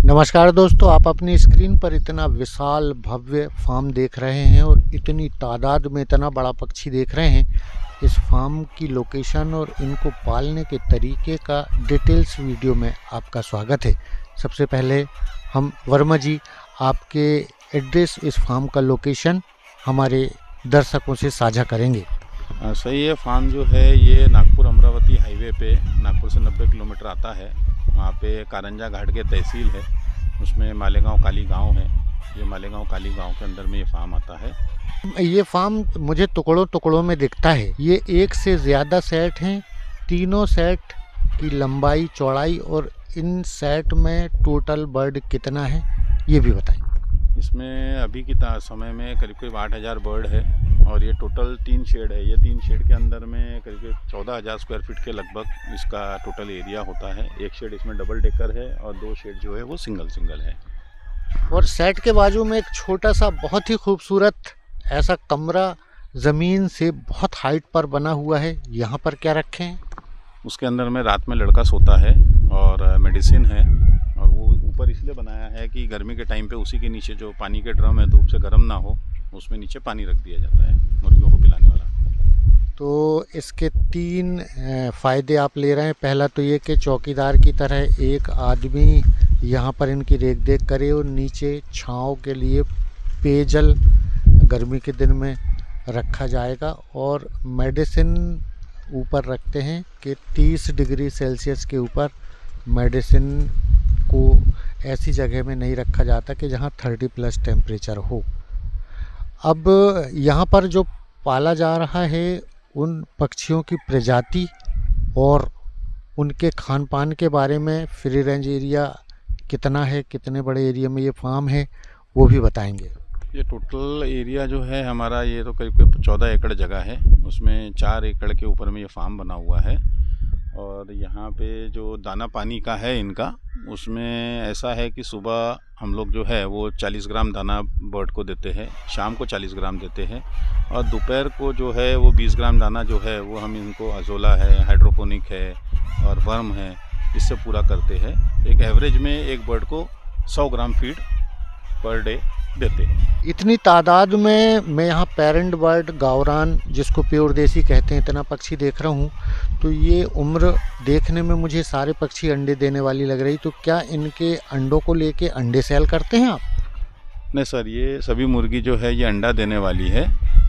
नमस्कार दोस्तों, आप अपनी स्क्रीन पर इतना विशाल भव्य फार्म देख रहे हैं और इतनी तादाद में इतना बड़ा पक्षी देख रहे हैं। इस फार्म की लोकेशन और इनको पालने के तरीके का डिटेल्स वीडियो में आपका स्वागत है। सबसे पहले हम वर्मा जी आपके एड्रेस, इस फार्म का लोकेशन हमारे दर्शकों से साझा करेंगे। सही है। फार्म जो है ये नागपुर अमरावती हाईवे पे नागपुर से 90 किलोमीटर आता है। वहाँ पे कारंजा घाट के तहसील है, उसमें मालेगांव काली गांव है। ये मालेगांव काली गांव के अंदर में ये फार्म आता है। ये फार्म मुझे टुकड़ों टुकड़ों में दिखता है। ये एक से ज़्यादा सेट हैं, तीनों सेट की लंबाई चौड़ाई और इन सेट में टोटल बर्ड कितना है ये भी बताइए। इसमें अभी की समय में करीब करीब 8000 बर्ड है और ये टोटल 3 शेड है। ये 3 शेड के अंदर में करीब 14,000 स्क्वायर फीट के लगभग इसका टोटल एरिया होता है। एक शेड इसमें डबल डेकर है और 2 शेड जो है वो सिंगल है। और सेट के बाजू में एक छोटा सा बहुत ही खूबसूरत ऐसा कमरा ज़मीन से बहुत हाइट पर बना हुआ है। यहाँ पर क्या रखे हैं? उसके अंदर में रात में लड़का सोता है और मेडिसिन है। और वो ऊपर इसलिए बनाया है कि गर्मी के टाइम पे उसी के नीचे जो पानी के ड्रम है धूप से गर्म ना हो, उसमें नीचे पानी रख दिया जाता है मुर्गियों को पिलाने वाला। तो इसके 3 फ़ायदे आप ले रहे हैं। पहला तो ये कि चौकीदार की तरह एक आदमी यहाँ पर इनकी रेख देख करे और नीचे छांव के लिए पेयजल गर्मी के दिन में रखा जाएगा। और मेडिसिन ऊपर रखते हैं कि 30 डिग्री सेल्सियस के ऊपर मेडिसिन को ऐसी जगह में नहीं रखा जाता कि जहाँ 30+ टेम्परेचर हो। अब यहाँ पर जो पाला जा रहा है उन पक्षियों की प्रजाति और उनके खान पान के बारे में, फ्री रेंज एरिया कितना है, कितने बड़े एरिया में ये फार्म है, वो भी बताएंगे। ये टोटल एरिया जो है हमारा, ये तो करीब 14 एकड़ जगह है। उसमें 4 एकड़ के ऊपर में ये फार्म बना हुआ है। और यहाँ पे जो दाना पानी का है इनका, उसमें ऐसा है कि सुबह हम लोग जो है वो 40 ग्राम दाना बर्ड को देते हैं, शाम को 40 ग्राम देते हैं और दोपहर को जो है वो 20 ग्राम दाना जो है वो हम इनको अजोला है, हाइड्रोपोनिक है और वर्म है, इससे पूरा करते हैं। एक एवरेज में एक बर्ड को 100 ग्राम फीड पर डे देते हैं। इतनी तादाद में मैं यहाँ पेरेंट बर्ड, गावरान जिसको प्योर देसी कहते हैं, इतना पक्षी देख रहा हूँ। तो ये उम्र देखने में मुझे सारे पक्षी अंडे देने वाली लग रही। तो क्या इनके अंडों को लेके अंडे सेल करते हैं आप? नहीं सर, ये सभी मुर्गी जो है ये अंडा देने वाली है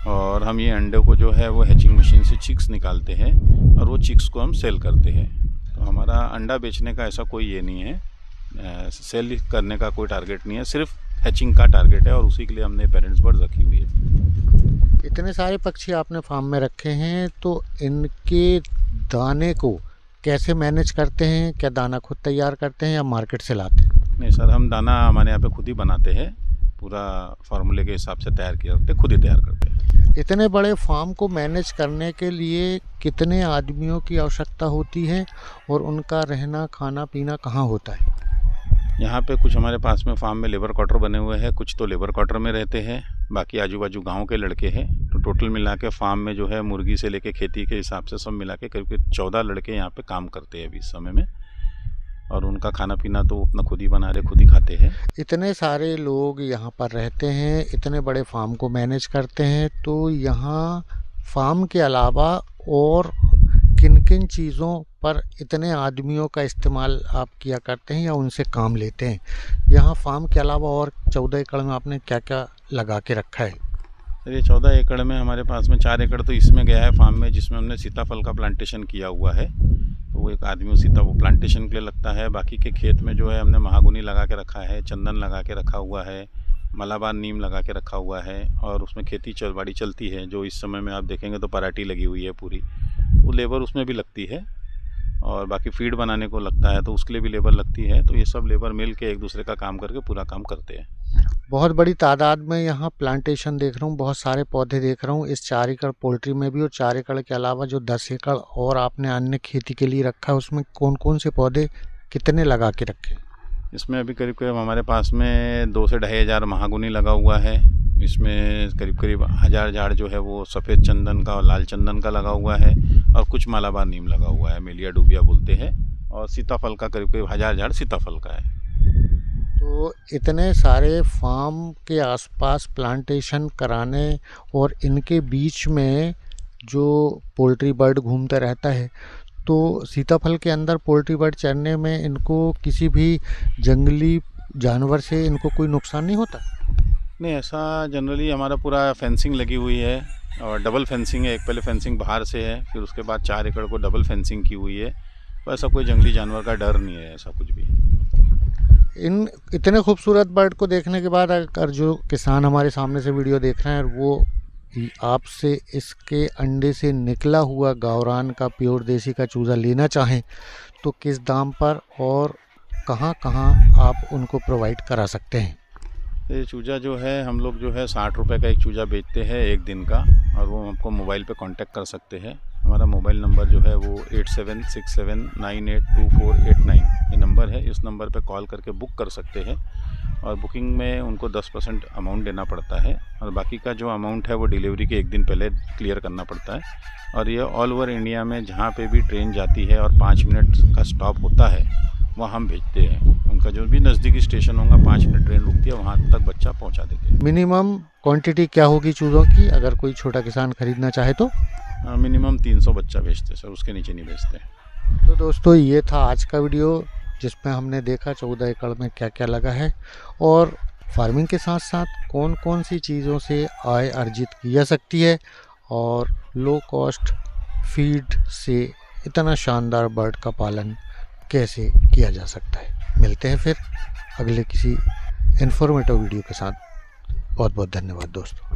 और हम ये अंडे को जो है वो हैचिंग मशीन से चिक्स निकालते हैं और वो चिक्स को हम सेल करते हैं। तो हमारा अंडा बेचने का ऐसा कोई ये नहीं है, सेल करने का कोई टारगेट नहीं है, सिर्फ हैचिंग का टारगेट है और उसी के लिए हमने पेरेंट्स बर्ड रखी हुई है। इतने सारे पक्षी आपने फार्म में रखे हैं, तो इनके दाने को कैसे मैनेज करते हैं? क्या दाना खुद तैयार करते हैं या मार्केट से लाते हैं? नहीं सर, हम दाना हमारे यहाँ पे खुद ही बनाते हैं, पूरा फार्मूले के हिसाब से तैयार किया करते, खुद ही तैयार करते हैं। इतने बड़े फार्म को मैनेज करने के लिए कितने आदमियों की आवश्यकता होती है और उनका रहना खाना पीना कहाँ होता है? यहाँ पे कुछ हमारे पास में फार्म में लेबर क्वार्टर बने हुए हैं, कुछ तो लेबर क्वार्टर में रहते हैं, बाकी आजू बाजू गांव के लड़के हैं। तो टोटल मिला के फार्म में जो है मुर्गी से लेके खेती के हिसाब से सब मिला के करीब 14 लड़के यहाँ पे काम करते हैं अभी इस समय में। और उनका खाना पीना तो अपना खुद ही बना रहे, खुद ही खाते हैं। इतने सारे लोग यहाँ पर रहते हैं, इतने बड़े फार्म को मैनेज करते हैं, तो यहाँ फार्म के अलावा और किन किन चीज़ों पर इतने आदमियों का इस्तेमाल आप किया करते हैं या उनसे काम लेते हैं? यहाँ फार्म के अलावा और 14 एकड़ में आपने क्या क्या लगा के रखा है? सर, ये 14 एकड़ में हमारे पास में 4 एकड़ तो इसमें गया है फार्म में, जिसमें हमने सीताफल का प्लांटेशन किया हुआ है। तो वो एक आदमी सीता वो प्लांटेशन के लिए लगता है। बाकी के खेत में जो है हमने महागुनी लगा के रखा है, चंदन लगा के रखा हुआ है, मलाबार नीम लगा के रखा हुआ है और उसमें खेती बाड़ी चलती है। जो इस समय में आप देखेंगे तो पराठी लगी हुई है पूरी, वो लेबर उसमें भी लगती है। और बाकी फीड बनाने को लगता है तो उसके लिए भी लेबर लगती है। तो ये सब लेबर मिल के एक दूसरे का काम करके पूरा काम करते हैं। बहुत बड़ी तादाद में यहाँ प्लांटेशन देख रहा हूँ, बहुत सारे पौधे देख रहा हूँ। इस 4 एकड़ पोल्ट्री में भी और 4 एकड़ के अलावा जो 10 एकड़ और आपने अन्य खेती के लिए रखा है, उसमें कौन कौन से पौधे कितने लगा के रखे? इसमें अभी करीब करीब हमारे पास में 2 से 2,500 महागुनी लगा हुआ है। इसमें करीब करीब 1000 झाड़ जो है वो सफ़ेद चंदन का और लाल चंदन का लगा हुआ है और कुछ मालाबार नीम लगा हुआ है, मेलिया डूबिया बोलते हैं। और सीताफल का करीब करीब 1000 झाड़ सीताफल का है। तो इतने सारे फार्म के आसपास प्लांटेशन कराने और इनके बीच में जो पोल्ट्री बर्ड घूमता रहता है, तो सीताफल के अंदर पोल्ट्री बर्ड चरने में इनको किसी भी जंगली जानवर से इनको कोई नुकसान नहीं होता? नहीं, ऐसा जनरली हमारा पूरा फेंसिंग लगी हुई है और डबल फेंसिंग है। एक पहले फेंसिंग बाहर से है, फिर उसके बाद 4 एकड़ को डबल फेंसिंग की हुई है। तो ऐसा कोई जंगली जानवर का डर नहीं है, ऐसा कुछ भी। इन इतने खूबसूरत बर्ड को देखने के बाद अगर जो किसान हमारे सामने से वीडियो देख रहे हैं वो आपसे इसके अंडे से निकला हुआ गावरान का प्योर देसी का चूज़ा लेना चाहें, तो किस दाम पर और कहां आप उनको प्रोवाइड करा सकते हैं? ये चूज़ा जो है हम लोग जो है 60 रुपये का एक चूज़ा बेचते हैं एक दिन का, और वो हमको मोबाइल पे कांटेक्ट कर सकते हैं। हमारा मोबाइल नंबर जो है वो 8767982489 ये नंबर है। इस नंबर पे कॉल करके बुक कर सकते हैं, और बुकिंग में उनको 10% अमाउंट देना पड़ता है, और बाकी का जो अमाउंट है वो डिलीवरी के एक दिन पहले क्लियर करना पड़ता है। और ये ऑल ओवर इंडिया में जहाँ पे भी ट्रेन जाती है और 5 मिनट का स्टॉप होता है वहाँ हम भेजते हैं। उनका जो भी नज़दीकी स्टेशन होगा 5 मिनट ट्रेन रुकती है, वहाँ तक बच्चा पहुँचा देते हैं। मिनिमम क्वांटिटी क्या होगी चूज़ों की, अगर कोई छोटा किसान खरीदना चाहे तो? मिनिमम 300 बच्चा बेचते सर, उसके नीचे नहीं बेचते। तो दोस्तों ये था आज का वीडियो, जिसमें हमने देखा 14 एकड़ में क्या क्या लगा है और फार्मिंग के साथ साथ कौन कौन सी चीज़ों से आय अर्जित की जा सकती है, और लो कॉस्ट फीड से इतना शानदार बर्ड का पालन कैसे किया जा सकता है। मिलते हैं फिर अगले किसी इन्फॉर्मेटिव वीडियो के साथ। बहुत बहुत धन्यवाद दोस्तों।